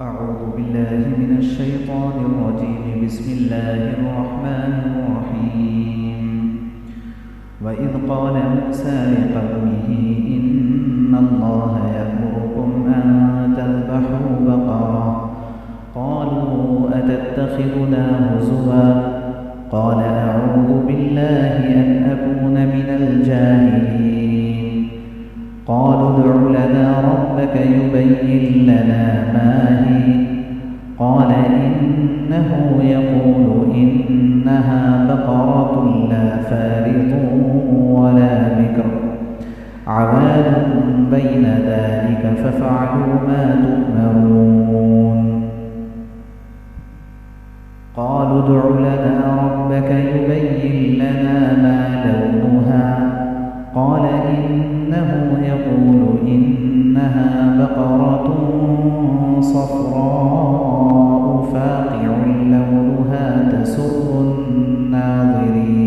أعوذ بالله من الشيطان الرجيم. بسم الله الرحمن الرحيم. وإذ قال موسى لقومه إن الله يأمركم أن تذبحوا بقرة قالوا أتتخذنا هزوا قال أعوذ بالله أن أكون من الجاهلين. قالوا ادع لنا ربك يبين لنا ما هي قال إنه يقول إنها بقرة لا فارض ولا بكر عوان بين ذلك فافعلوا ما تؤمرون. قالوا ادع لنا ربك يبين لنا ما لونها قال إنه يقول إنها بقرة صفراء فاقع لونها تسر الناظرين.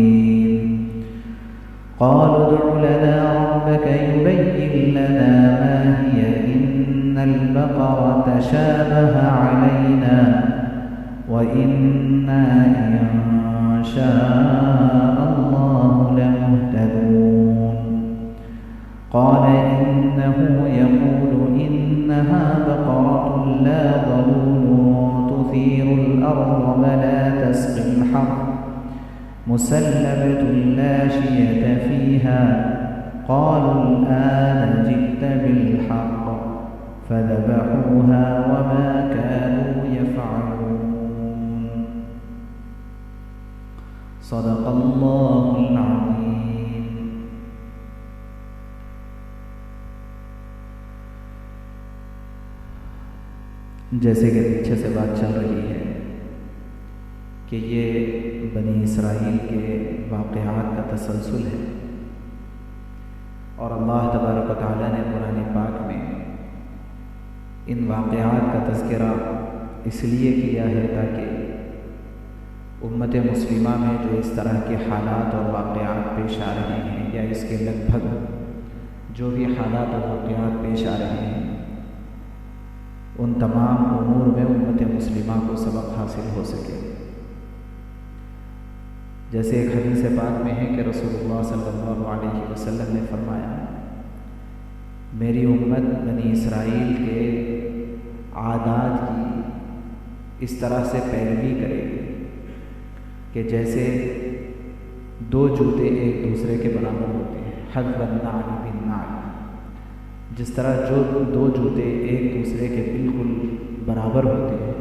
قالوا ادع لنا ربك يبين لنا ما هي إن البقرة شابه علينا وإنا إن شاء الله لمهتدون. قال إنه يقول إنها بقرة لا ظلول تثير الأرض ولا تسقي الحرث مسلمة لا شية فيها. قالوا الآن جئت بالحق فذبحوها وما كانوا يفعلون. صدق الله العظيم. جیسے کہ پیچھے سے بات چل رہی ہے کہ یہ بنی اسرائیل کے واقعات کا تسلسل ہے اور اللہ تبارک و تعالیٰ نے قرآن پاک میں ان واقعات کا تذکرہ اس لیے کیا ہے تاکہ امت مسلمہ میں جو اس طرح کے حالات اور واقعات پیش آ رہے ہیں یا اس کے لگ بھگ جو بھی حالات اور واقعات پیش آ رہے ہیں ان تمام امور میں امت مسلمہ کو سبق حاصل ہو سکے. جیسے ایک حدیث پاک میں ہے کہ رسول اللہ صلی اللہ علیہ وسلم نے فرمایا میری امت بنی اسرائیل کے عادات کی اس طرح سے پیروی کرے گی کہ جیسے دو جوتے ایک دوسرے کے برابر ہوتے ہیں. حذو النعل بالنعل، جس طرح جو دو جوتے ایک دوسرے کے بالکل برابر ہوتے ہیں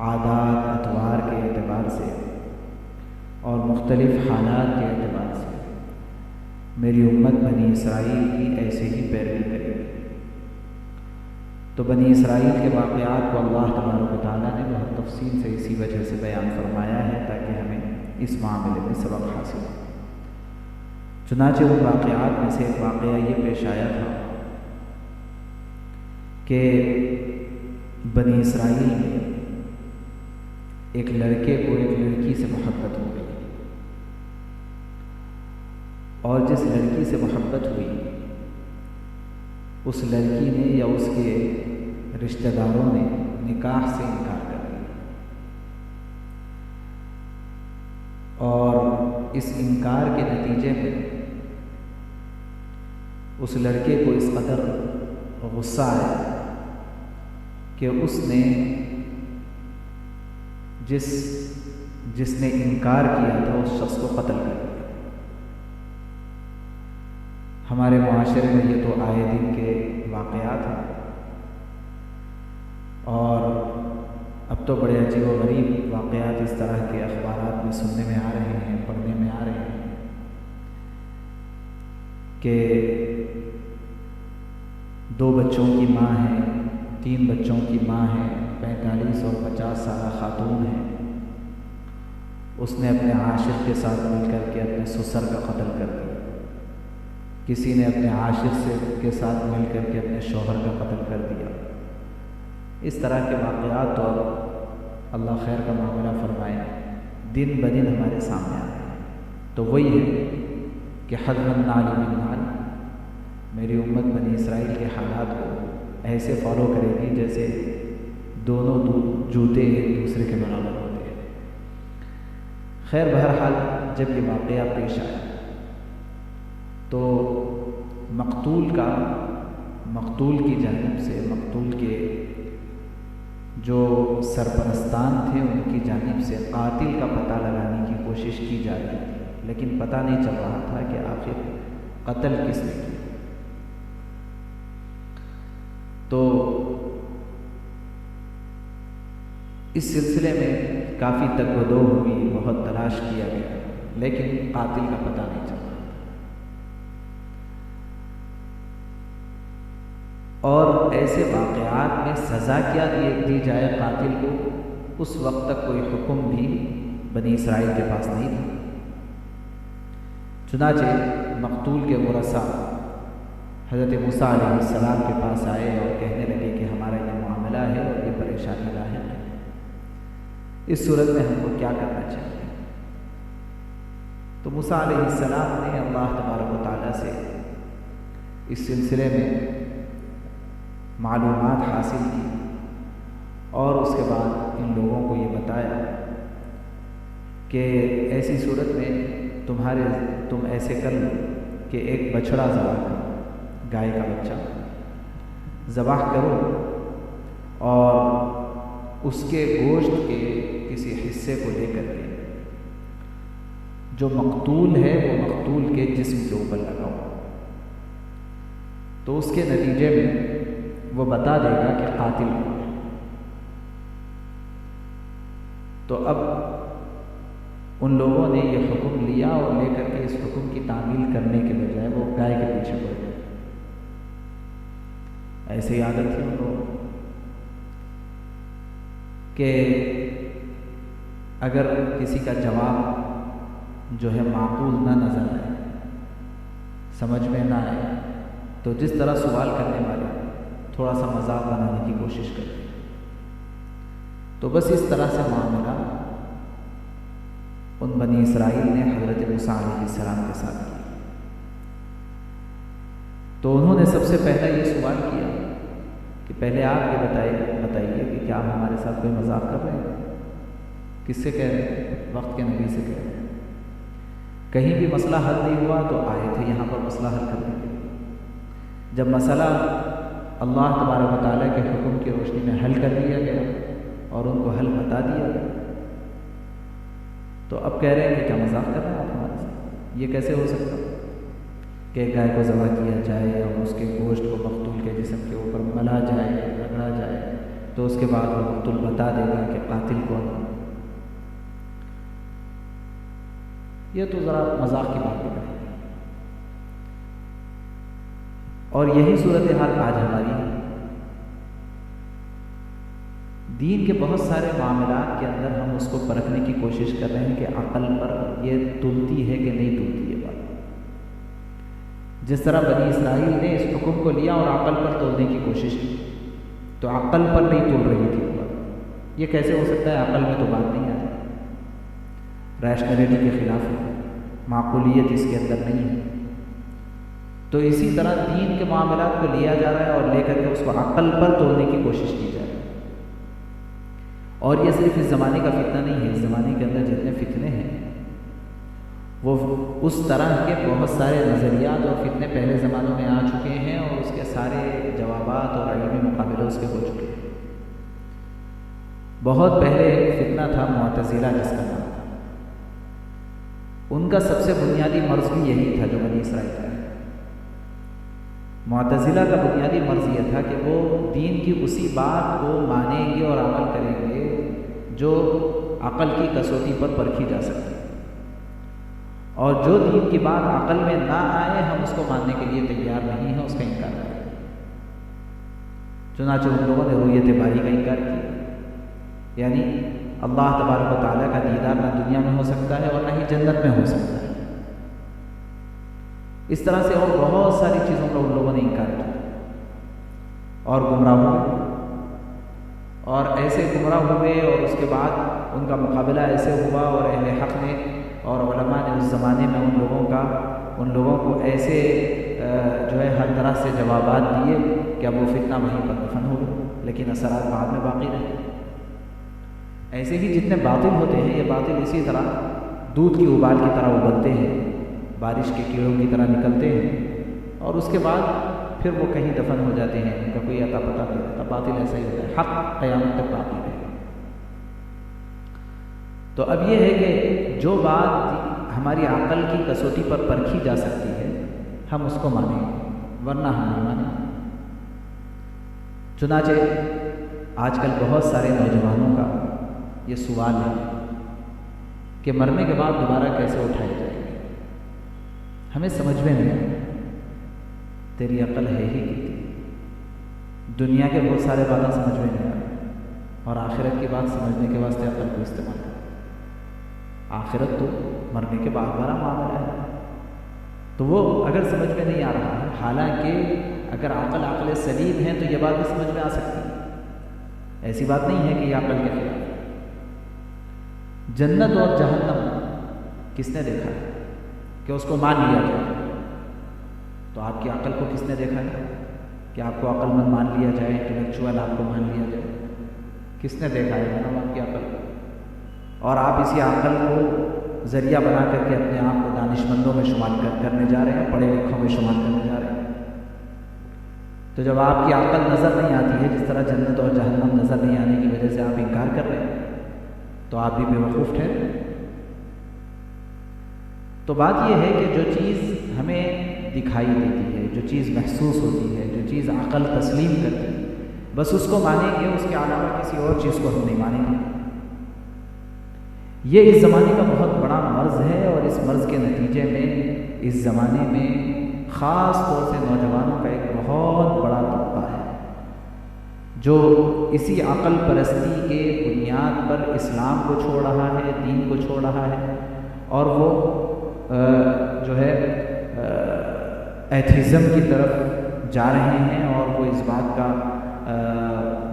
عادات اطوار کے اعتبار سے اور مختلف حالات کے اعتبار سے، میری امت بنی اسرائیل کی ایسے ہی پیروی کرے گی. تو بنی اسرائیل کے واقعات کو اللہ تبارک و تعالیٰ نے بہت تفصیل سے اسی وجہ سے بیان فرمایا ہے تاکہ ہمیں اس معاملے میں سبق حاصل ہو. چنانچہ ان واقعات میں سے ایک واقعہ یہ پیش آیا تھا کہ بنی اسرائیل میں ایک لڑکے کو ایک لڑکی سے محبت ہو گئی اور جس لڑکی سے محبت ہوئی اس لڑکی نے یا اس کے رشتہ داروں نے نکاح سے انکار کر دیا اور اس انکار کے نتیجے میں اس لڑکے کو اس قدر غصہ آیا کہ اس نے جس نے انکار کیا تھا اس شخص کو قتل کر دیا. ہمارے معاشرے میں یہ تو آئے دن کے واقعات ہیں اور اب تو بڑے عجیب و غریب واقعات اس طرح کے اخبارات میں سننے میں آ رہے ہیں، پڑھنے میں آ رہے ہیں کہ 2 بچوں کی ماں ہے، 3 بچوں کی ماں ہے، 45 اور 50 سالہ خاتون ہے. اس نے اپنے عاشق کے ساتھ مل کر کے اپنے سسر کا قتل کر دیا. کسی نے اپنے عاشق کے ساتھ مل کر کے اپنے شوہر کا قتل کر دیا. اس طرح کے واقعات تو اللہ خیر کا معاملہ فرمائے دن بدن ہمارے سامنے آ رہے ہیں. تو وہی ہے کہ حذو النعل بالنعل، میری امت بنی اسرائیل کے حالات کو ایسے فالو کرے گی جیسے دونوں جوتے ایک دوسرے کے برابر ہوتے ہیں۔ خیر بہرحال جب یہ واقعہ پیش آیا تو مقتول کی جانب سے، مقتول کے جو سرپرستان تھے ان کی جانب سے قاتل کا پتہ لگانے کی کوشش کی جا رہی تھی، لیکن پتہ نہیں چل رہا تھا کہ آخر قتل کس نے کیا۔ تو اس سلسلے میں کافی تگ و دو ہوئی، بہت تلاش کیا گیا، لیکن قاتل کا پتہ نہیں چل رہا تھا۔ اور ایسے واقعات میں سزا کیا دی جائے قاتل کو، اس وقت تک کوئی حکم بھی بنی اسرائیل کے پاس نہیں تھا۔ چنانچہ مقتول کے ورثاء حضرت موسیٰ علیہ السلام کے پاس آئے اور کہنے لگے کہ ہمارا یہ معاملہ ہے اور یہ پریشانی لاحق ہے، اس صورت میں ہم کو کیا کرنا چاہیے؟ تو موسیٰ علیہ السلام نے اللہ تبارک و تعالیٰ سے اس سلسلے میں معلومات حاصل کی اور اس کے بعد ان لوگوں کو یہ بتایا کہ ایسی صورت میں تم ایسے کر لو کہ ایک بچڑا ذبح کرو، گائے کا بچہ ذبح کرو اور اس کے گوشت کے کسی حصے کو لے کر کے جو مقتول ہے وہ مقتول کے جسم کے اوپر لگاؤ، تو اس کے نتیجے میں وہ بتا دے گا کہ قاتل کون ہے۔ تو اب ان لوگوں نے یہ حکم لیا اور لے کر کے اس حکم کی تعمیل کرنے کے بجائے وہ گائے کے پیچھے پڑ گئے۔ ایسے ہی عادت تھی ان لوگوں کہ اگر کسی کا جواب جو ہے معقول نہ نظر آئے، سمجھ میں نہ آئے، تو جس طرح سوال کرنے والے تھوڑا سا مذاق بنانے کی کوشش کرتے ہیں۔ تو بس اس طرح سے معاملہ ان بنی اسرائیل نے حضرت موسیٰ علیہ السلام کے ساتھ کیا۔ تو انہوں نے سب سے پہلا یہ سوال کیا کہ پہلے آپ یہ بتائیے کہ کیا آپ ہمارے ساتھ کوئی مذاق کر رہے ہیں؟ کس سے کہہ رہے ہیں؟ وقت کے نبی سے کہہ رہے ہیں۔ کہیں بھی مسئلہ حل نہیں ہوا تو آئے تھے یہاں پر مسئلہ حل کرنے کے لیے۔ جب مسئلہ اللہ تبارک و تعالیٰ کے حکم کی روشنی میں حل کر دیا گیا اور ان کو حل بتا دیا گیا، تو اب کہہ رہے ہیں کہ کیا مذاق کر رہے ہیں آپ ہمارے ساتھ؟ یہ کیسے ہو سکتا کہ گائے کو ذبح کیا جائے اور اس کے گوشت کو مقتول کے جسم کے اوپر ملا جائے، رگڑا جائے، تو اس کے بعد وہ مقتول بتا دے گا کہ قاتل کون ہے؟ یہ تو ذرا مذاق کی بات ہے۔ اور یہی صورتحال آج ہماری ہے۔ دین کے بہت سارے معاملات کے اندر ہم اس کو پرکھنے کی کوشش کر رہے ہیں کہ عقل پر یہ تلتی ہے کہ نہیں تلتی ہے بات۔ جس طرح بنی اسرائیل نے اس حکم کو لیا اور عقل پر تولنے کی کوشش کی، تو عقل پر نہیں تول رہی تھی بات۔ یہ کیسے ہو سکتا ہے؟ عقل میں تو بات نہیں آتی، ریشنلٹی کے خلاف ہے، معقولیت اس کے اندر نہیں ہے۔ تو اسی طرح دین کے معاملات کو لیا جا رہا ہے اور لے کر کے اس کو عقل پر تولنے کی کوشش کی جا رہی ہے۔ اور یہ صرف اس زمانے کا فتنہ نہیں ہے، اس زمانے کے اندر جتنے فتنے ہیں وہ اس طرح کے بہت سارے نظریات اور فتنے پہلے زمانوں میں آ چکے ہیں اور اس کے سارے جوابات اور علمی مقابلے اس کے ہو چکے ہیں۔ بہت پہلے ایک فتنہ تھا معتزلہ جس کا نام تھا، ان کا سب سے بنیادی مرض بھی یہی تھا جو بنی اسرائیل کا ہے۔ معتزلہ کا بنیادی مرض یہ تھا کہ وہ دین کی اسی بات کو مانیں گے اور عمل کریں گے جو عقل کی کسوٹی پر پرکھی جا سکتی ہے، اور جو دین کی بات عقل میں نہ آئے ہم اس کو ماننے کے لیے تیار نہیں ہیں، اس کا انکار کریں۔ چنانچہ ان لوگوں نے رؤیت باری کا انکار کیا، یعنی اللہ تبارک و تعالیٰ کا دیدار نہ دنیا میں ہو سکتا ہے اور نہ ہی جنت میں ہو سکتا ہے۔ اس طرح سے اور بہت ساری چیزوں کا ان لوگوں نے انکار کیا اور گمراہ ہوئے، اور ایسے گمراہ ہوئے اور اس کے بعد ان کا مقابلہ ایسے ہوا اور اہل حق نے اور علماء نے اس زمانے میں ان لوگوں کو ایسے جو ہے ہر طرح سے جوابات دیے کہ اب وہ فتنہ وہیں پر دفن ہو گیا۔ لیکن اثرات بعد میں باقی رہے. ایسے ہی جتنے باطل ہوتے ہیں یہ باطل اسی طرح دودھ کی ابال کی طرح ابلتے ہیں، بارش کے کیڑوں کی طرح نکلتے ہیں اور اس کے بعد پھر وہ کہیں دفن ہو جاتے ہیں، ان کا کوئی عطا پتہ نہیں رہتا. باطل ایسا ہی ہوتا ہے، حق قیامت تک باقی رہے. تو اب یہ ہے کہ جو بات ہماری عقل کی کسوٹی پر پرکھی جا سکتی ہے ہم اس کو مانیں، ورنہ ہم نہیں مانیں. چنانچہ آج کل بہت سارے نوجوانوں کا یہ سوال ہے کہ مرنے کے بعد دوبارہ کیسے اٹھائے جائیں گے. ہمیں سمجھ میں نہیں آتا. تیری عقل ہے ہی کتنی؟ دنیا کے بہت سارے باتیں سمجھ میں نہیں آتے اور آخرت کی بات سمجھنے کے واسطے عقل کو استعمال کریں. آخرت تو مرنے کے بعد بڑا معاملہ ہے، تو وہ اگر سمجھ میں نہیں آ رہا ہے، حالانکہ اگر عقل سلیم ہے تو یہ بات بھی سمجھ میں آ سکتی ہے. ایسی بات نہیں ہے کہ یہ عقل کے خلاف. جنت اور جہنم کس نے دیکھا ہے کہ اس کو مان لیا جائے؟ تو آپ کی عقل کو کس نے دیکھا ہے کہ آپ کو عقل مند مان لیا جائے، انٹلیکچوئل آپ کو مان لیا جائے؟ کس نے دیکھا ہے جناب آپ کی عقل کو؟ اور آپ اسی عقل کو ذریعہ بنا کر کے اپنے آپ کو دانش مندوں میں شمار کرنے جا رہے ہیں، پڑھے لکھوں میں شمار کرنے جا رہے ہیں. تو جب آپ کی عقل نظر نہیں آتی ہے، جس طرح جنت اور جہنم نظر نہیں آنے کی وجہ سے آپ انکار کر رہے ہیں، تو آپ بھی بیوقوف ٹھہرے. تو بات یہ ہے کہ جو چیز ہمیں دکھائی دیتی ہے، جو چیز محسوس ہوتی ہے، جو چیز عقل تسلیم کرتی ہے، بس اس کو مانیں گے، اس کے علاوہ کسی اور چیز کو ہم نہیں مانیں گے. یہ اس زمانے کا بہت بڑا مرض ہے، اور اس مرض کے نتیجے میں اس زمانے میں خاص طور سے نوجوانوں کا ایک بہت بڑا طبقہ ہے جو اسی عقل پرستی کے بنیاد پر اسلام کو چھوڑ رہا ہے، دین کو چھوڑ رہا ہے، اور وہ جو ہے ایتھیزم کی طرف جا رہے ہیں، اور وہ اس بات کا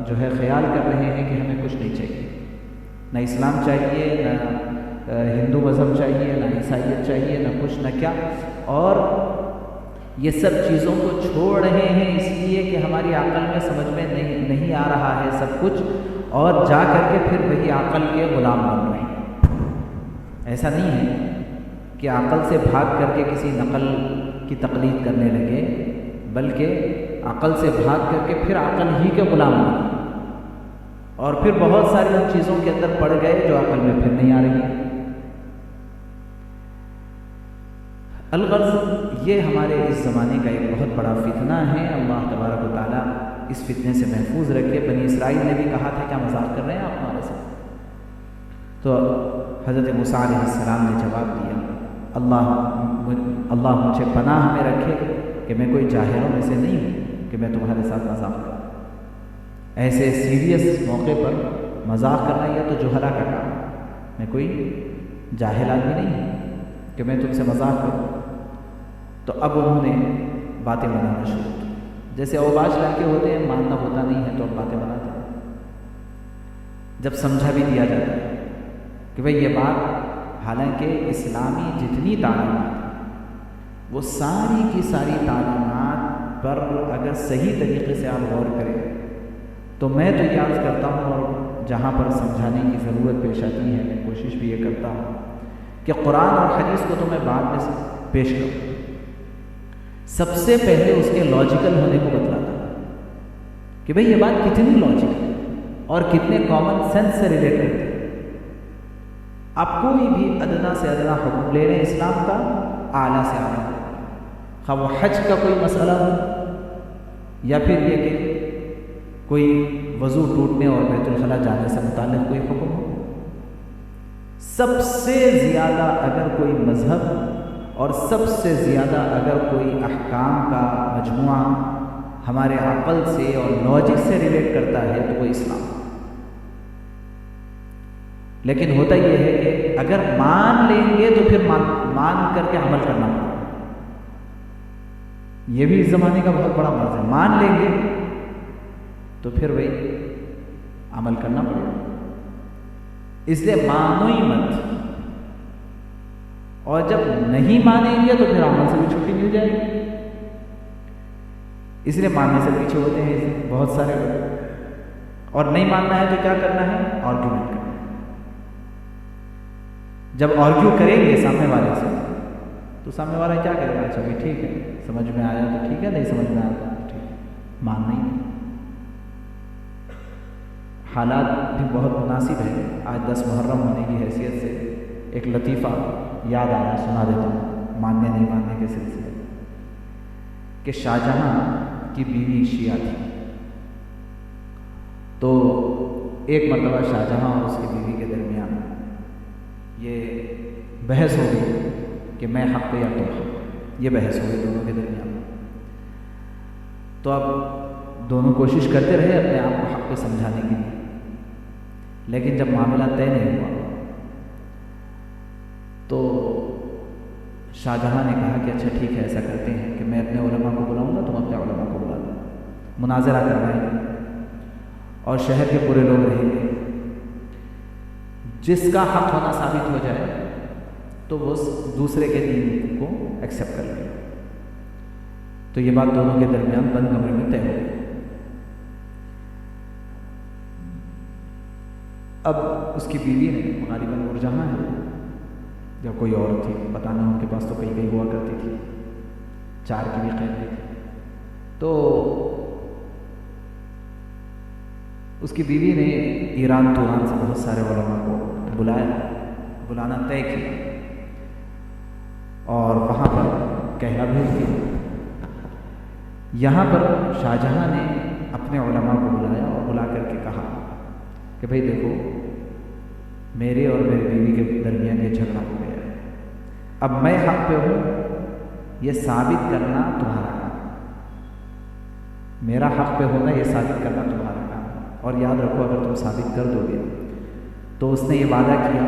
جو ہے خیال کر رہے ہیں کہ ہمیں کچھ نہیں چاہیے، نہ اسلام چاہیے، نہ ہندو مذہب چاہیے، نہ عیسائیت چاہیے، نہ کچھ نہ کیا. اور یہ سب چیزوں کو چھوڑ رہے ہیں اس لیے کہ ہماری عقل میں سمجھ میں نہیں آ رہا ہے سب کچھ، اور جا کر کے پھر وہی عقل کے غلام بن رہے ہیں. ایسا نہیں ہے کہ عقل سے بھاگ کر کے کسی نقل کی تقلید کرنے لگے، بلکہ عقل سے بھاگ کر کے پھر عقل ہی کے غلام بنے، اور پھر بہت ساری ان چیزوں کے اندر پڑ گئے جو عقل میں پھر نہیں آ رہی ہیں. الغرض یہ ہمارے اس زمانے کا ایک بہت بڑا فتنہ ہے. اللہ تبارک و تعالیٰ اس فتنے سے محفوظ رکھے. بنی اسرائیل نے بھی کہا تھا کیا مذاق کر رہے ہیں آپ ہمارے ساتھ؟ تو حضرت موسیٰ علیہ السلام نے جواب دیا، اللہ مجھے پناہ میں رکھے کہ میں کوئی جاہلوں میں سے نہیں ہوں کہ میں تمہارے ساتھ مذاق کروں. ایسے سیریس موقع پر مذاق کرنا یہ تو جوہلا کا کام. میں کوئی جاہل آدمی نہیں ہوں کہ میں تم سے مذاق کروں. تو اب انہوں نے باتیں بنانا شروع کی. جیسے اوباش لڑکے ہوتے ہیں، ماننا ہوتا نہیں ہے تو اب باتیں بناتے ہیں. جب سمجھا بھی دیا جاتا ہے کہ بھئی یہ بات، حالانکہ اسلامی جتنی تعلیمات، وہ ساری کی ساری تعلیمات پر اگر صحیح طریقے سے آپ غور کریں تو میں تو یاد کرتا ہوں، اور جہاں پر سمجھانے کی ضرورت پیش آتی ہے میں کوشش بھی یہ کرتا ہوں کہ قرآن اور حدیث کو تو میں بعد میں پیش کروں، سب سے پہلے اس کے لاجیکل ہونے کو بتلاتا ہوں کہ بھئی یہ بات کتنی لاجیکل ہے اور کتنے کامن سینس سے ریلیٹ کرتے ہیں. آپ کوئی بھی ادنا سے ادنا حکم لے رہے ہیں اسلام کا، اعلیٰ سے اعلیٰ، خواہ وہ حج کا کوئی مسئلہ ہو یا پھر یہ کہ کوئی وضو ٹوٹنے اور بیت الخلاء جانے سے متعلق کوئی حکم ہو، سب سے زیادہ اگر کوئی مذہب اور سب سے زیادہ اگر کوئی احکام کا مجموعہ ہمارے عقل سے اور لاجک سے ریلیٹ کرتا ہے تو وہ اسلام. لیکن ہوتا یہ ہے کہ اگر مان لیں گے تو پھر مان کر کے عمل کرنا پڑے. یہ بھی اس زمانے کا بہت بڑا مرض ہے. مان لیں گے تو پھر وہی عمل کرنا پڑے گا. اس لیے مانو ہی مت، اور جب نہیں مانیں گے تو پھر عمل سے بھی چھٹی مل جائے گی. اس لیے ماننے سے پیچھے ہوتے ہیں بہت سارے لوگ. اور نہیں ماننا ہے تو کیا کرنا ہے؟ آرگیومنٹ کرنا ہے۔ جب آرگیو کریں گے سامنے والے سے تو سامنے والا کیا کرے گا؟ اچھا بھائی ٹھیک ہے، سمجھ میں آیا تو ٹھیک ہے، نہیں سمجھ میں آیا تو ٹھیک ہے، ماننا ہی نہیں۔ حالات بھی بہت مناسب ہے، آج 10 محرم ہونے کی حیثیت سے ایک لطیفہ یاد آیا، سنا دیتا ہوں ماننے نہیں ماننے کے سلسلے کہ شاہجہاں کی بیوی شیعہ تھی، تو ایک مرتبہ شاہجہاں اور اس کی بیوی کے درمیان یہ بحث ہو گئی کہ میں حق پہ یا تم حق، یہ بحث ہو گئی دونوں کے درمیان۔ تو اب دونوں کوشش کرتے رہے اپنے آپ کو حق پہ سمجھانے کے لیے، لیکن جب معاملہ طے نہیں ہوا تو شاہجہاں نے کہا کہ اچھا ٹھیک ہے، ایسا کرتے ہیں کہ میں اپنے علماء کو بلاؤں گا، تم اپنے علماء کو بلا لو، مناظرہ کروائیں گے اور شہر کے پورے لوگ رہیں گے، جس کا حق ہونا ثابت ہو جائے تو وہ دوسرے کے دین کو ایکسیپٹ کر لے۔ تو یہ بات دونوں کے درمیان بند کمرے میں طے ہو گئی۔ اب اس کی بیوی نے غالباً نورجہاں ہے یا کوئی اور تھی، پتہ نہیں، ان کے پاس تو کئی ہوا کرتی تھی، 4 کی بھی قید تھی، تو اس کی بیوی نے ایران توران سے بہت سارے علماء کو بلانا طے کیا اور وہاں پر کہلا بھیج دیا۔ یہاں پر شاہجہاں نے اپنے علماء کو بلایا اور بلا کر کے کہا کہ بھئی دیکھو، میرے اور میرے بیوی کے درمیان یہ جھگڑا ہو گیا ہے، اب میں حق پہ ہوں، یہ ثابت کرنا تمہارا کام، میرا حق پہ ہونا یہ ثابت کرنا تمہارا کام، اور یاد رکھو اگر تم ثابت کر دو گے تو اس نے یہ وعدہ کیا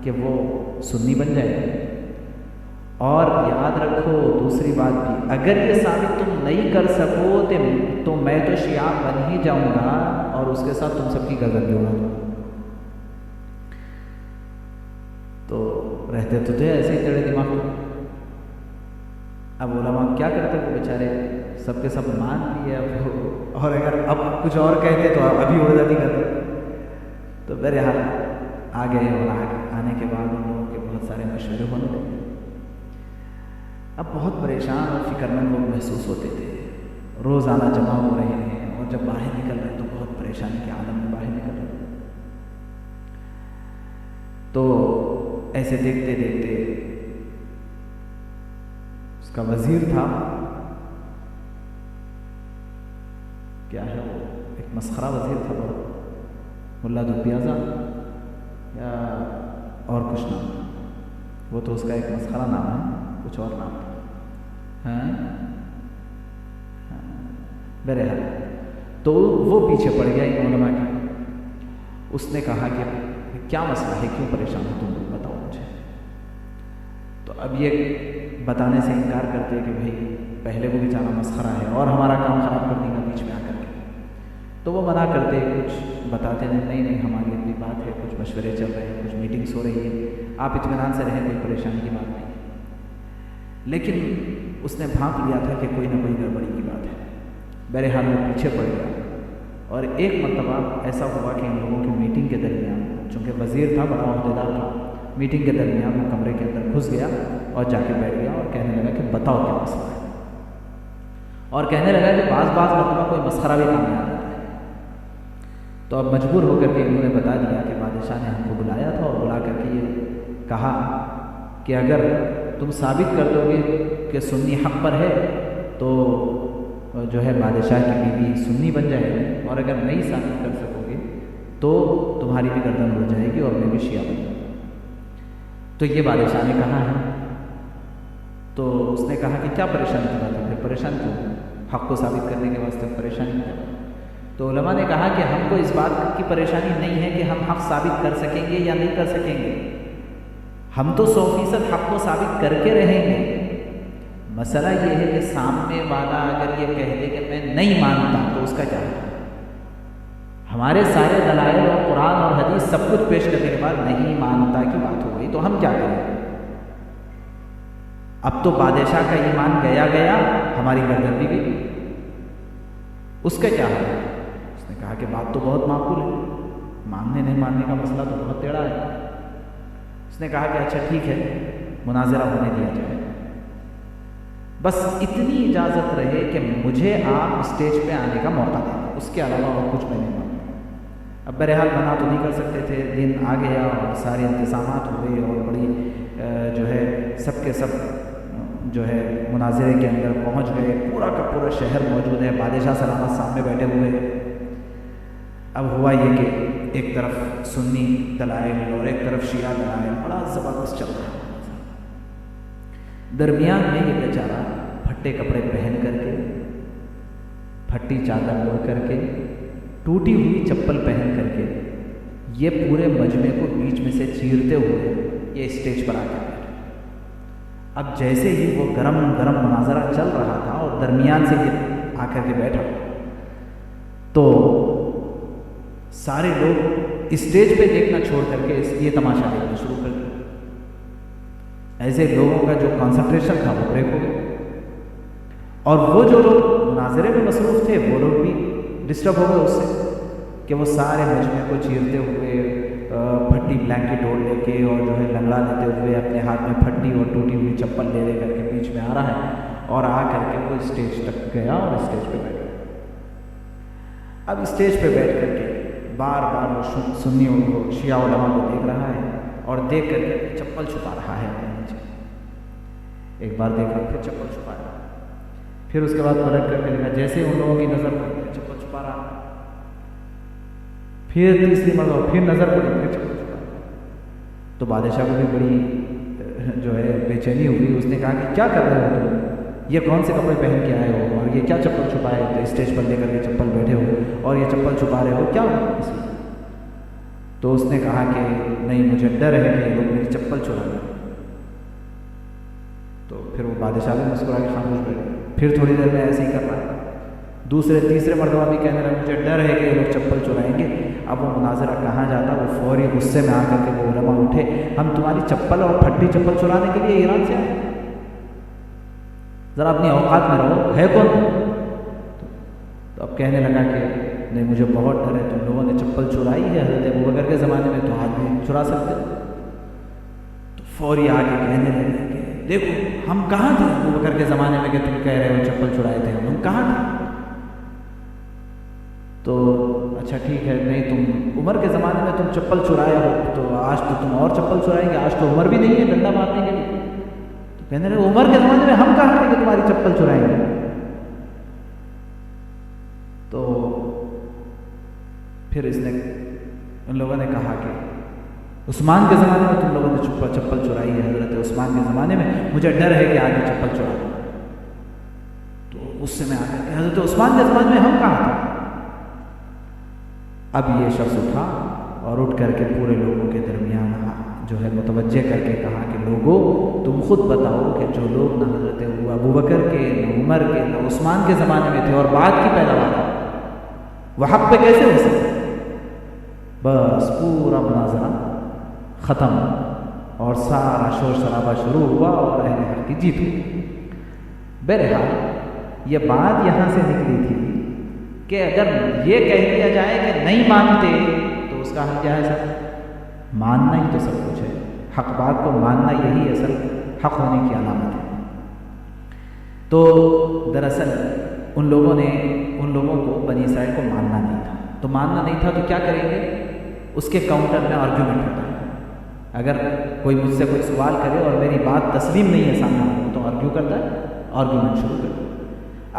کہ وہ سنی بن جائے گا، اور یاد رکھو دوسری بات بھی، اگر یہ ثابت تم نہیں کر سکو تو میں تو شیعہ بن ہی جاؤں گا اور اس کے ساتھ تم سب کی گردن بھی اڑا دوں گا۔ تو رہتے تو تھے ایسے ہی تیرے دماغ میں۔ اب علماء کیا کرتے وہ بیچارے، سب کے سب مان لیے، اور اگر اب کچھ اور کہتے تو ابھی اڑ جاتی کرتے، تو بہرحال آ گئے، اور آنے کے بعد ان لوگوں کے بہت سارے مشورے ہونے لگے۔ اب بہت پریشان اور فکر مند لوگ محسوس ہوتے تھے، روزانہ جمع ہو رہے ہیں، اور جب باہر نکل رہے ہیں تو بہت پریشانی کے عالم میں باہر نکل رہے ہیں۔ تو ایسے دیکھتے دیکھتے اس کا وزیر تھا، کیا ہے وہ، ایک مسخرہ وزیر تھا بہت، ملا دبیازا یا اور کچھ نام، وہ تو اس کا ایک مسخرہ نام ہے، کچھ اور نام تھا، بہرحال تو وہ پیچھے پڑ گیا ان علماء کے۔ اس نے کہا کہ کیا مسئلہ ہے، کیوں پریشان ہو تم لوگ، بتاؤ مجھے۔ تو اب یہ بتانے سے انکار کرتے کہ بھائی پہلے وہ بیچارہ مسخرہ ہے اور ہمارا کام خراب کر دیں گا بیچ میں آ کر کے، تو وہ منع کرتے، کچھ بتاتے نہیں ہماری اپنی بات ہے، کچھ مشورے چل رہے ہیں، کچھ میٹنگس ہو رہی ہے، آپ اطمینان سے رہیں، کوئی پریشانی کی بات نہیں۔ لیکن اس نے بھانپ لیا تھا کہ کوئی نہ کوئی گڑبڑی کی بات ہے، بہرحال وہ پیچھے پڑ گیا۔ اور ایک مرتبہ ایسا ہوا کہ ان لوگوں کی میٹنگ کے درمیان، چونکہ وزیر تھا، بڑا عہدیدار تھا، میٹنگ کے درمیان وہ کمرے کے اندر گھس گیا اور جا کے بیٹھ گیا اور کہنے لگا کہ بتاؤ کیا مسئلہ ہے، اور کہنے لگا کہ بعض مرتبہ کوئی مسخرہ بھی کام آتا ہے۔ تو اب مجبور ہو کر کے انہوں نے بتا دیا کہ بادشاہ نے ہم کو بلایا تھا اور بلا کر کے یہ کہا کہ اگر تم ثابت کر دو گے کہ سنی حق پر ہے تو جو ہے بادشاہ کی بیوی سنی بن جائے گی، اور اگر نہیں ثابت کر سکو گے تو تمہاری بھی گردن ہو جائے گی اور میں بھی شیعہ بن جاؤں گا۔ تو یہ بادشاہ نے کہا ہے۔ تو اس نے کہا کہ کیا پریشانی کی بات ہے، پھر پریشان کیوں، حق کو ثابت کرنے کے واسطے پریشانی کیا؟ تو علماء نے کہا کہ ہم کو اس بات کی پریشانی نہیں ہے کہ ہم حق ثابت کر سکیں گے یا نہیں کر سکیں گے، ہم تو 100% حق کو ثابت کر کے رہیں گے، مسئلہ یہ ہے کہ سامنے والا اگر یہ کہہ دے کہ میں نہیں مانتا تو اس کا کیا ہے؟ ہمارے سارے دلائل اور قرآن اور حدیث سب کچھ پیش کرنے کے بعد نہیں مانتا کی بات ہو گئی تو ہم کیا کریں؟ اب تو بادشاہ کا ایمان گیا، ہماری گردن بھی گئی، اس کا کیا ہے؟ اس نے کہا کہ بات تو بہت معقول ہے، ماننے نہیں ماننے کا مسئلہ تو بہت ٹیڑھا ہے۔ اس نے کہا کہ اچھا ٹھیک ہے، مناظرہ ہونے دیا جائے، بس اتنی اجازت رہے کہ مجھے آپ اسٹیج پہ آنے کا موقع دیں، اس کے علاوہ اور کچھ میں نہیں مانتا۔ اب بہرحال منع تو نہیں کر سکتے تھے، دن آ گیا اور سارے انتظامات ہوئے اور بڑی جو ہے سب کے سب جو ہے مناظرے کے اندر پہنچ گئے، پورا کا پورا شہر موجود ہے، بادشاہ سلامت سامنے بیٹھے ہوئے۔ اب ہوا یہ کہ ایک طرف سنی دلائل اور ایک طرف شیعہ دلائل، بڑا زبردست چل رہا ہے۔ درمیان میں یہ بیچارہ پھٹے کپڑے پہن کر کے، پھٹی چادر اوڑھ کر کے، ٹوٹی ہوئی چپل پہن کر کے، یہ پورے مجمع کو بیچ میں سے چیرتے ہوئے یہ اسٹیج پر آ کے بیٹھا۔ اب جیسے ہی وہ گرم گرم مناظرہ چل رہا تھا اور درمیان سے یہ آ کر کے بیٹھا تو سارے لوگ اسٹیج پہ دیکھنا چھوڑ کر کے یہ تماشا دیکھنا شروع کر دیا۔ ایسے لوگوں کا جو کنسنٹریشن تھا وہ بریک ہو گیا، اور وہ جو لوگ مناظرے میں مصروف تھے وہ لوگ بھی ڈسٹرب ہو گئے اس سے کہ وہ سارے مجمع کو چیرتے ہوئے، پھٹی بلینکٹ اوڑھ لے کے اور جو ہے لنگڑا لیتے ہوئے، اپنے ہاتھ میں پھٹی اور ٹوٹی ہوئی چپل لے کر کے بیچ میں آ رہا ہے، اور آ کر کے وہ اسٹیج تک گیا اور اسٹیج پہ بیٹھ گیا۔ اب اسٹیج پہ بیٹھ کر کے بار بار وہ سنیوں کو، شیعہ علماء کو دیکھ رہا ہے اور دیکھ کر کے چپل چھپا رہا ہے اپنے نیچے۔ ایک بار دیکھا، پھر چپل چھپایا، پھر اس کے بعد پلٹ کر کے دیکھا، جیسے ان لوگوں کی نظر پڑی چپل چھپا رہا، پھر تیسری مرتبہ پھر نظر پڑی، پھر چپل چھپا۔ تو بادشاہ کو بھی بڑی جو ہے بے چینی ہوئی، اس نے کہا کہ کیا کر رہے ہو تم، یہ کون سے کپڑے پہن کے آئے ہو اور یہ کیا چپل چھپائے تو اسٹیج پر لے کر کے چپل بیٹھے ہو اور یہ چپل چھپا رہے ہو، کیا ہو؟ تو اس نے کہا کہ نہیں، مجھے ڈر ہے کہ یہ لوگ میری چپل چرا لیں۔ تو پھر وہ بادشاہ بھی مسکرا کے خاموش بیٹھے، پھر تھوڑی دیر میں ایسے ہی کر رہا ہے، دوسرے تیسرے مرتبہ بھی کہنے لگا مجھے ڈر ہے کہ یہ لوگ چپل چرائیں گے۔ اب وہ مناظرہ کہاں جاتا، وہ فوری غصے میں آ کر کے وہ علماء اٹھے، ہم تمہاری چپل اور پھٹی چپل چرانے کے لیے ایران سے آئے، ذرا اپنی اوقات میں رہو، ہے کون؟ تو اب کہنے لگا کہ نہیں، مجھے بہت ڈر ہے، تم لوگوں نے چپل چرائی ہے، حضرت ابوبکر کے زمانے میں تو آدمی چرا سکتے۔ تو فوری آ کے کہنے لگے کہ دیکھو ہم کہاں تھے ابوبکر کے زمانے میں کہ تم کہہ رہے ہو چپل چرائے تھے، ہم کہاں تھے؟ تو اچھا ٹھیک ہے، نہیں تم عمر کے زمانے میں تم چپل چرائے ہو تو آج تو تم اور چپل چرائیں گے، آج تو عمر بھی نہیں ہے ڈنڈا مارنے کے لیے۔ تو کہنے لگے عمر کے زمانے میں ہم کہاں تھے کہ تمہاری چپل چرائیں گے؟ تو پھر اس نے ان لوگوں نے کہا کہ عثمان کے زمانے میں تم لوگوں نے چپل چرائی ہے، حضرت عثمان کے زمانے میں مجھے ڈر ہے کہ آدمی چپل چرا لے۔ تو اس سے میں آ کر حضرت عثمان کے زمانے میں ہم کہاں تھے؟ اب یہ شخص اٹھا اور اٹھ کر کے پورے لوگوں کے درمیان جو ہے متوجہ کر کے کہا کہ لوگوں تم خود بتاؤ کہ جو لوگ نہ حضرت ابوبکر کے، نہ عمر کے، نہ عثمان کے زمانے میں تھے اور بعد کی پیداوار ہے، وہ حق پہ کیسے ہو سکتے؟ بس پورا مناظرہ ختم اور سارا شور شرابہ شروع ہوا اور اہل حق کی جیت ہوئی۔ بہرحال یہ بات یہاں سے نکلی تھی کہ اگر یہ کہہ دیا جائے کہ نہیں مانتے تو اس کا حل کیا ہے؟ سر ماننا ہی تو سب کچھ ہے، حق بات کو ماننا یہی اصل حق ہونے کی علامت ہے۔ تو دراصل ان لوگوں کو بنی اسرائیل کو ماننا نہیں تھا، تو ماننا نہیں تھا تو کیا کریں گے؟ اس کے کاؤنٹر میں آرگیومنٹ ہوتا ہے۔ اگر کوئی مجھ سے کوئی سوال کرے اور میری بات تسلیم نہیں ہے سامنے والے کو تو آرگیو کرتا ہے، آرگیومنٹ شروع کرتا ہے۔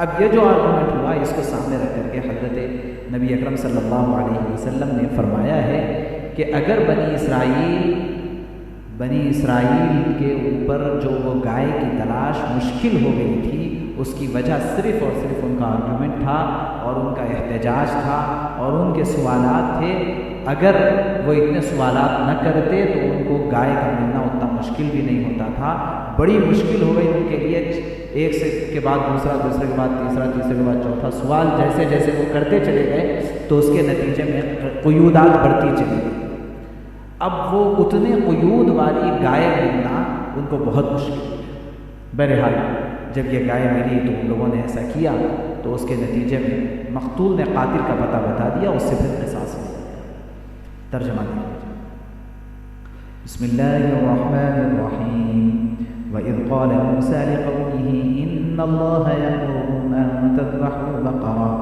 اب یہ جو آرگومنٹ ہوا اس کو سامنے رکھ کر کے حضرت نبی اکرم صلی اللہ علیہ وسلم نے فرمایا ہے کہ اگر بنی اسرائیل کے اوپر جو وہ گائے کی تلاش مشکل ہو گئی تھی، اس کی وجہ صرف اور صرف ان کا آرگومنٹ تھا اور ان کا احتجاج تھا اور ان کے سوالات تھے، اگر وہ اتنے سوالات نہ کرتے تو ان کو گائے کا ملنا اتنا مشکل بھی نہیں ہوتا تھا۔ بڑی مشکل ہو گئی ان کے لیے، ایک سے کے بعد دوسرا، دوسرے کے بعد تیسرا، تیسرے کے بعد چوتھا سوال جیسے جیسے وہ کرتے چلے گئے تو اس کے نتیجے میں قیودات بڑھتی چلی گئی۔ اب وہ اتنے قیود والی گائے ملنا ان کو بہت مشکل ہے۔ بہرحال جب یہ گائے ملی تو ان لوگوں نے ایسا کیا تو اس کے نتیجے میں مقتول نے قاتل کا پتہ بتا دیا، اس سے پھر قصاص لیا۔ ترجمہ دیکھیے۔ بسم اللہ الرحمن الرحیم وَإِذْ قَالَ مُوسَىٰ لِقَوْمِهِ إِنَّ اللَّهَ يَأْمُرُكُمْ أَن تَذْبَحُوا بَقَرَةً،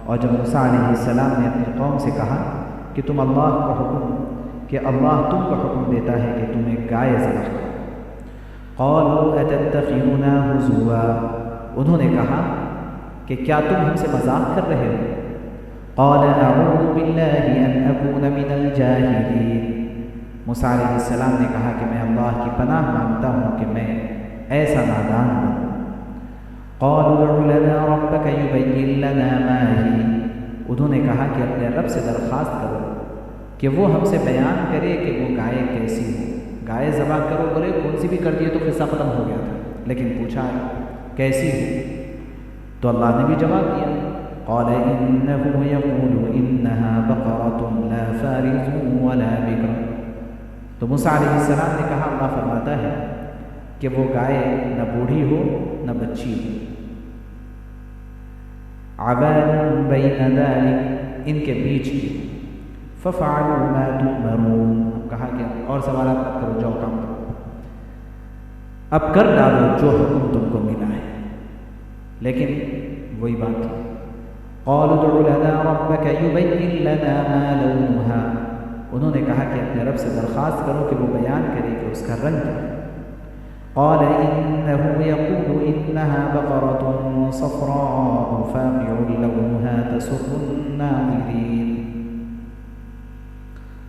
اور جب موسیٰ علیہ السلام نے اپنی قوم سے کہا کہ تم اللہ کو اللہ تم کو حکم دیتا ہے کہ تم ایک گائے ذبح کرو۔ قَالُوا أَتَتَّخِذُنَا هُزُوًا، انہوں نے کہا کہ کیا تم ہم سے مذاق کر رہے ہو؟ قَالَ أَعُوذُ بِاللَّهِ أَنْ أَكُونَ مِنَ الْجَاهِلِينَ، موسیٰ علیہ السلام نے کہا کہ میں اللہ کی پناہ مانگتا ہوں کہ میں ایسا نادان بنوں۔ قَالُوا ادْعُ لَنَا رَبَّكَ يُبَيِّن لَنَا مَا هِيَ، انہوں نے کہا کہ اپنے رب سے درخواست کرو کہ وہ ہم سے بیان کرے کہ وہ گائے کیسی ہو۔ گائے ذبح کرو بولے کون سی بھی کر دیے تو قصہ ختم ہو گیا تھا، لیکن پوچھا کیسی ہو، تو اللہ نے بھی جواب دیا۔ قال إنه يقول إنها بقرة لا فارض ولا بكر، تو موسیٰ علیہ السلام نے کہا اللہ فرماتا ہے کہ وہ گائے نہ بوڑھی ہو نہ بچی ہو۔ عوان بین ذلک، ان کے بیچ کی۔ ففعلوا ما تؤمرون، کہا کہ اور سوالات مت کرو، جاؤ کام کرو، اب کر ڈالو جو حکم تم کو ملا ہے۔ لیکن وہی بات تھی۔ قالوا ادع لنا ربك يبين لنا ما لونها، انہوں نے کہا کہ اپنے رب سے درخواست کرو کہ وہ بیان کرے کہ اس کا رنگ کیا ہے۔ قال إنه يقول إنها بقرة صفراء فاقع لونها تسر الناظرين،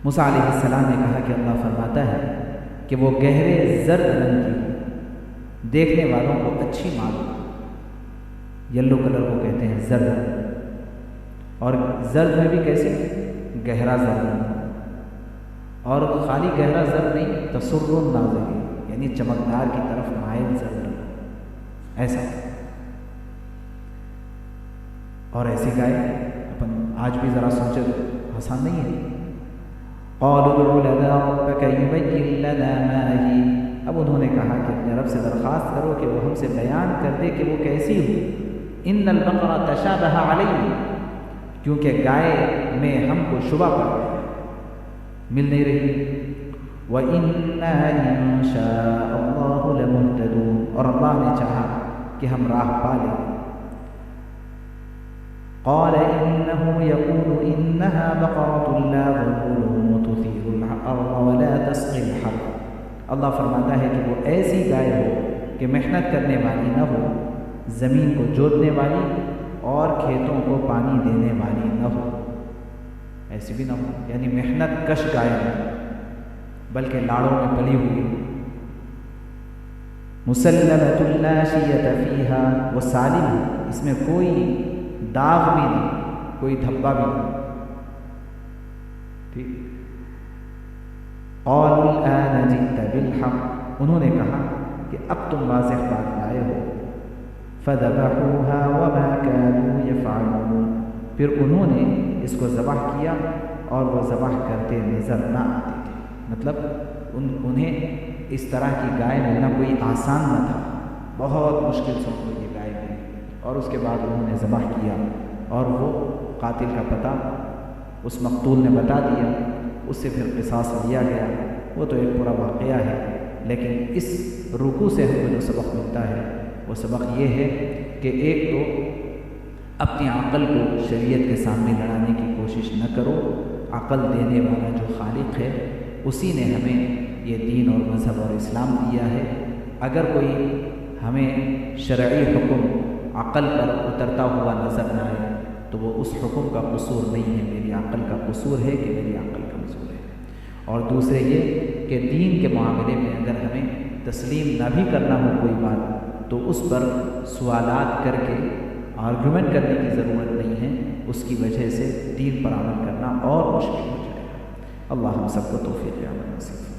موسیٰ علیہ السلام نے کہا کہ اللہ فرماتا ہے کہ وہ گہرے زرد رنگ کی ہو، دیکھنے والوں کو اچھی معلوم۔ یلو کلر کو کہتے ہیں زرد، اور زرد میں بھی کیسے گہرا زرد، اور خالی گہرا زرد نہیں، تسر الناظرین یعنی چمکدار کی طرف مائل زرد، ایسا۔ اور ایسی گائے اپن آج بھی ذرا سوچے آسان نہیں ہے۔ قالوا ادع لنا ربك يبين لنا ما هي، اب انہوں نے کہا کہ اپنے رب سے درخواست کرو کہ وہ ہم سے بیان کر دے کہ وہ کیسی ہو۔ ان البقرة تشابه علیہ، کیونکہ گائے میں ہم کو شبہ پڑ گیا، مل نہیں رہی۔ وَإِنَّا إِن شَاءَ اللَّهُ لَمُهْتَدُونَ، اور اللہ نے چاہا کہ ہم راہ پا لیں۔ قال إنه يقول إنها بقرة لا ذلول تثير الأرض ولا تسقي الحرث، اللہ فرماتا ہے کہ وہ ایسی گائے ہو کہ محنت کرنے والی نہ ہو، زمین کو جوتنے والی اور کھیتوں کو پانی دینے والی نہ ہو، ایسی بھی نہ ہو، یعنی محنت کش گائے نہ بلکہ لاڑوں میں پلی ہوئی۔ مسلمۃ لا شیۃ فیہا، وہ سالم ہے، اس میں کوئی داغ بھی نہیں، کوئی دھبا بھی نہیں، ٹھیک۔ قالوا الآن جئت بالحق، انہوں نے کہا کہ اب تم واضح بات لائے ہو۔ فذبحوها وما كانوا يفعلون، پھر انہوں نے اس کو ذبح کیا اور وہ ذبح کرتے نظر نہ آتے تھے، مطلب انہیں اس طرح کی گائے ملنا کوئی آسان نہ تھا، بہت مشکل سے ان کو یہ گائے ملی، اور اس کے بعد انہوں نے ذبح کیا اور وہ قاتل کا پتہ اس مقتول نے بتا دیا، اس سے پھر قصاص لیا گیا۔ وہ تو ایک پورا واقعہ ہے، لیکن اس رکوع سے ہمیں جو سبق ملتا ہے وہ سبق یہ ہے کہ ایک تو اپنی عقل کو شریعت کے سامنے لڑانے کی کوشش نہ کرو، عقل دینے والا جو خالق ہے اسی نے ہمیں یہ دین اور مذہب اور اسلام دیا ہے۔ اگر کوئی ہمیں شرعی حکم عقل پر اترتا ہوا نظر نہ آئے تو وہ اس حکم کا قصور نہیں ہے، میری عقل کا قصور ہے کہ میری عقل کمزور ہے۔ اور دوسرے یہ کہ دین کے معاملے میں اگر ہمیں تسلیم نہ بھی کرنا ہو کوئی بات تو اس پر سوالات کر کے آرگومنٹ کرنے کی ضرورت نہیں ہے، اس کی وجہ سے دین پر عمل کرنا اور مشکل ہو جائے گا۔ اللہ ہم سب کو توفیق عمل نصیب